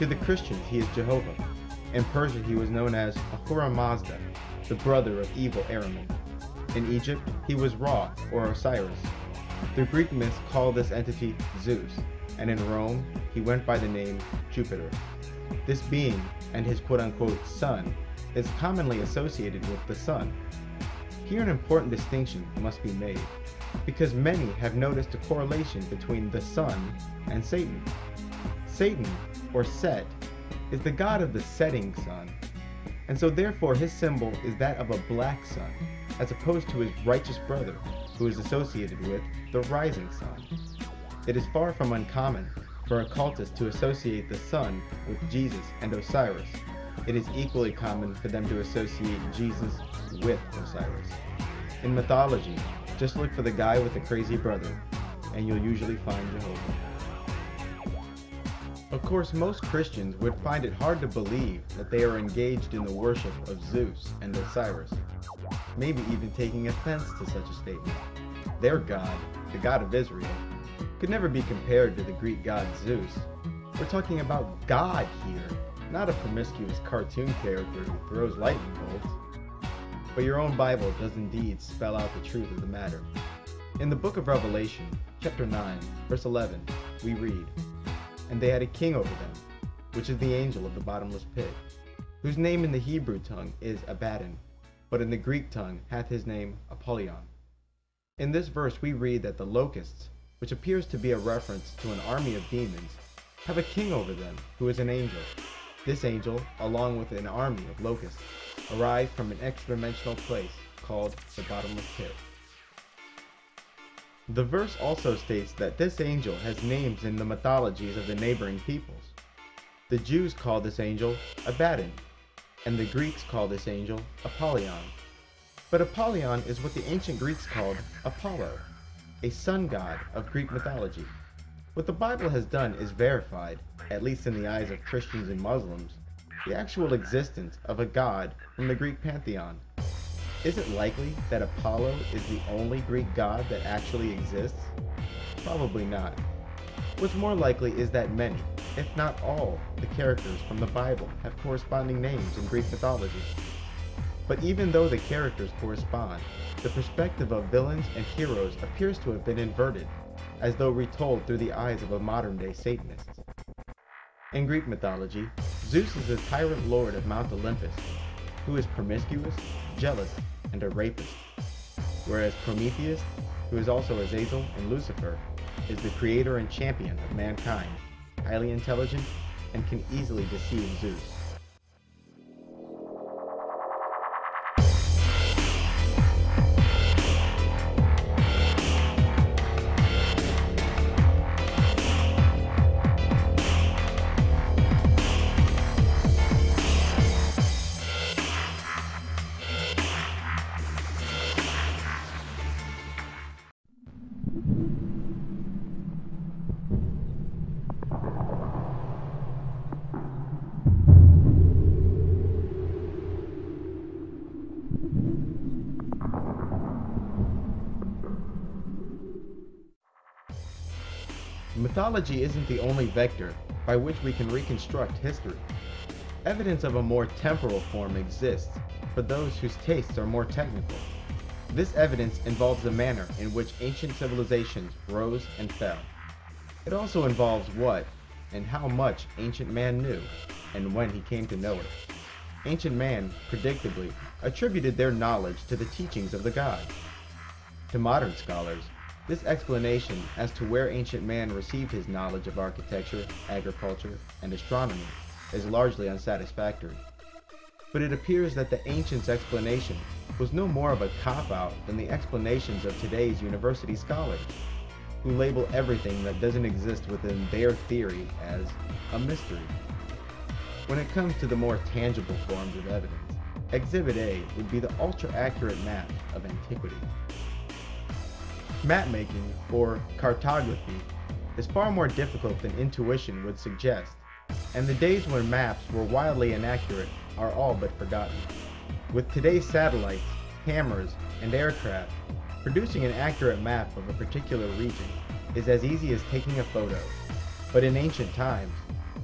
To the Christians, he is Jehovah. In Persia, he was known as Ahura Mazda, the brother of evil Ahriman. In Egypt, he was Ra, or Osiris. The Greek myths call this entity Zeus, and in Rome, he went by the name Jupiter. This being, and his quote-unquote son, is commonly associated with the sun. Here an important distinction must be made, because many have noticed a correlation between the sun and Satan. Satan, or Set, is the god of the setting sun, and so therefore his symbol is that of a black sun, as opposed to his righteous brother, who is associated with the rising sun. It is far from uncommon for occultists to associate the sun with Jesus and Osiris. It is equally common for them to associate Jesus with Osiris. In mythology, just look for the guy with the crazy brother, and you'll usually find Jehovah. Of course, most Christians would find it hard to believe that they are engaged in the worship of Zeus and Osiris, maybe even taking offense to such a statement. Their God, the God of Israel, could never be compared to the Greek god Zeus. We're talking about God here, not a promiscuous cartoon character who throws lightning bolts. But your own Bible does indeed spell out the truth of the matter. In the book of Revelation, chapter 9, verse 11, we read, "And they had a king over them, which is the angel of the bottomless pit, whose name in the Hebrew tongue is Abaddon, but in the Greek tongue hath his name Apollyon." In this verse we read that the locusts, which appears to be a reference to an army of demons, have a king over them who is an angel. This angel, along with an army of locusts, arrived from an extra-dimensional place called the bottomless pit. The verse also states that this angel has names in the mythologies of the neighboring peoples. The Jews call this angel Abaddon, and the Greeks call this angel Apollyon. But Apollyon is what the ancient Greeks called Apollo, a sun god of Greek mythology. What the Bible has done is verified, at least in the eyes of Christians and Muslims, the actual existence of a god from the Greek pantheon. Is it likely that Apollo is the only Greek god that actually exists? Probably not. What's more likely is that many, if not all, the characters from the Bible have corresponding names in Greek mythology. But even though the characters correspond, the perspective of villains and heroes appears to have been inverted, as though retold through the eyes of a modern-day Satanist. In Greek mythology, Zeus is the tyrant lord of Mount Olympus, who is promiscuous, jealous, and a rapist, whereas Prometheus, who is also Azazel and Lucifer, is the creator and champion of mankind, highly intelligent, and can easily deceive Zeus. Mythology isn't the only vector by which we can reconstruct history. Evidence of a more temporal form exists for those whose tastes are more technical. This evidence involves the manner in which ancient civilizations rose and fell. It also involves what and how much ancient man knew, and when he came to know it. Ancient man, predictably, attributed their knowledge to the teachings of the gods. To modern scholars, this explanation as to where ancient man received his knowledge of architecture, agriculture, and astronomy is largely unsatisfactory. But it appears that the ancients' explanation was no more of a cop-out than the explanations of today's university scholars, who label everything that doesn't exist within their theory as a mystery. When it comes to the more tangible forms of evidence, Exhibit A would be the ultra-accurate map of antiquity. Mapmaking, or cartography, is far more difficult than intuition would suggest, and the days when maps were wildly inaccurate are all but forgotten. With today's satellites, cameras, and aircraft, producing an accurate map of a particular region is as easy as taking a photo. But in ancient times,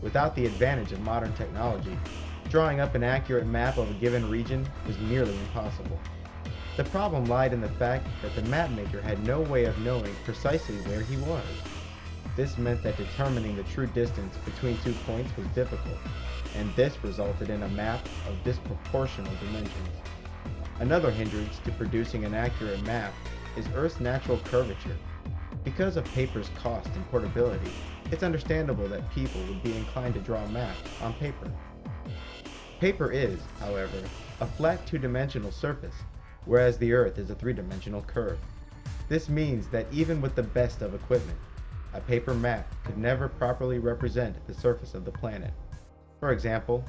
Without the advantage of modern technology, drawing up an accurate map of a given region was nearly impossible. The problem lied in the fact that the mapmaker had no way of knowing precisely where he was. This meant that determining the true distance between 2 points was difficult, and this resulted in a map of disproportional dimensions. Another hindrance to producing an accurate map is Earth's natural curvature. Because of paper's cost and portability, it's understandable that people would be inclined to draw maps on paper. Paper is, however, a flat two-dimensional surface, whereas the Earth is a three-dimensional curve. This means that even with the best of equipment, a paper map could never properly represent the surface of the planet. For example,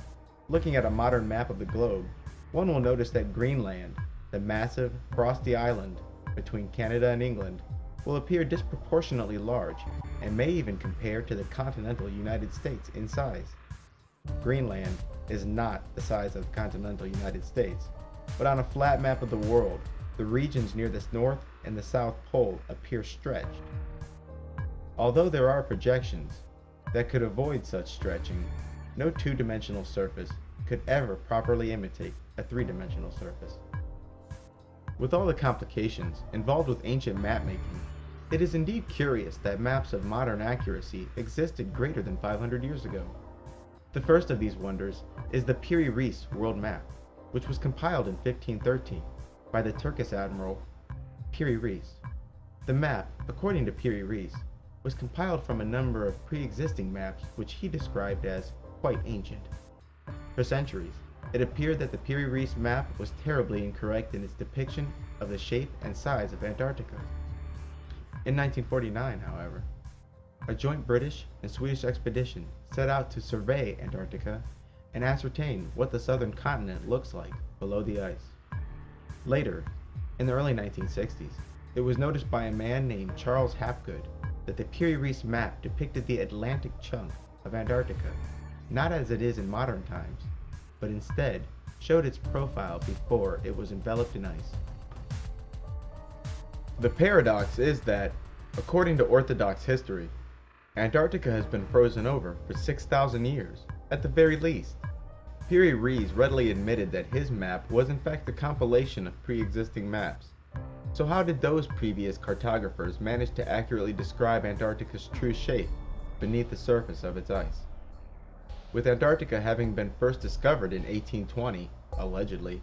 looking at a modern map of the globe, one will notice that Greenland, the massive, frosty island between Canada and England, will appear disproportionately large and may even compare to the continental United States in size. Greenland is not the size of the continental United States, but on a flat map of the world, the regions near the North and the South Pole appear stretched. Although there are projections that could avoid such stretching, no two-dimensional surface could ever properly imitate a three-dimensional surface. With all the complications involved with ancient mapmaking, it is indeed curious that maps of modern accuracy existed greater than 500 years ago. The first of these wonders is the Piri Reis world map, which was compiled in 1513 by the Turkish admiral Piri Reis. The map, according to Piri Reis, was compiled from a number of pre-existing maps which he described as quite ancient. For centuries, it appeared that the Piri Reis map was terribly incorrect in its depiction of the shape and size of Antarctica. In 1949, however, a joint British and Swedish expedition set out to survey Antarctica and ascertain what the southern continent looks like below the ice. Later, in the early 1960s, it was noticed by a man named Charles Hapgood that the Piri Reis map depicted the Atlantic chunk of Antarctica, not as it is in modern times, but instead showed its profile before it was enveloped in ice. The paradox is that, according to Orthodox history, Antarctica has been frozen over for 6,000 years, at the very least. Piri Reis readily admitted that his map was in fact a compilation of pre-existing maps. So how did those previous cartographers manage to accurately describe Antarctica's true shape beneath the surface of its ice? With Antarctica having been first discovered in 1820, allegedly,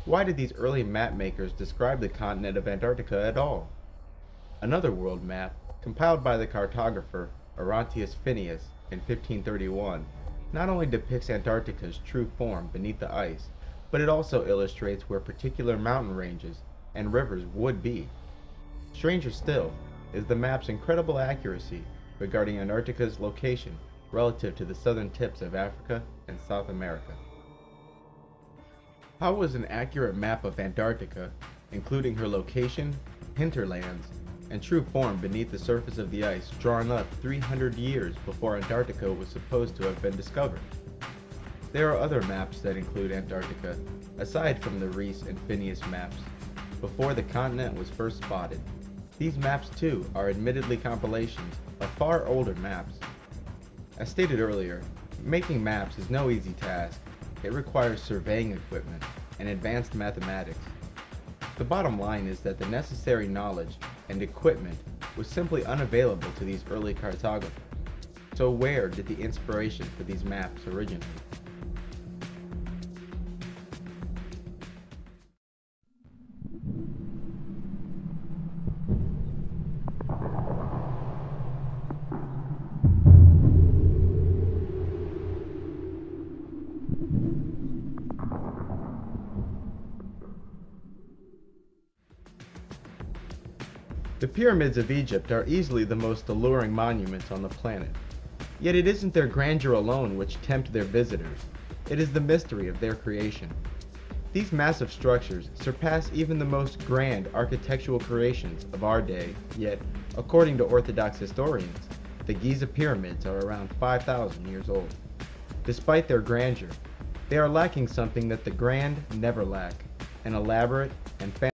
why did these early map makers describe the continent of Antarctica at all? Another world map, compiled by the cartographer Orontius Phineas in 1531, not only depicts Antarctica's true form beneath the ice, but it also illustrates where particular mountain ranges and rivers would be. Stranger still is the map's incredible accuracy regarding Antarctica's location relative to the southern tips of Africa and South America. How was an accurate map of Antarctica, including her location, hinterlands, and true form beneath the surface of the ice, drawn up 300 years before Antarctica was supposed to have been discovered? There are other maps that include Antarctica, aside from the Reis and Phineas maps, before the continent was first spotted. These maps too are admittedly compilations of far older maps. As stated earlier, making maps is no easy task. It requires surveying equipment and advanced mathematics. The bottom line is that the necessary knowledge and equipment was simply unavailable to these early cartographers. So where did the inspiration for these maps originate? The pyramids of Egypt are easily the most alluring monuments on the planet. Yet it isn't their grandeur alone which tempt their visitors. It is the mystery of their creation. These massive structures surpass even the most grand architectural creations of our day, yet, according to Orthodox historians, the Giza pyramids are around 5,000 years old. Despite their grandeur, they are lacking something that the grand never lack: an elaborate and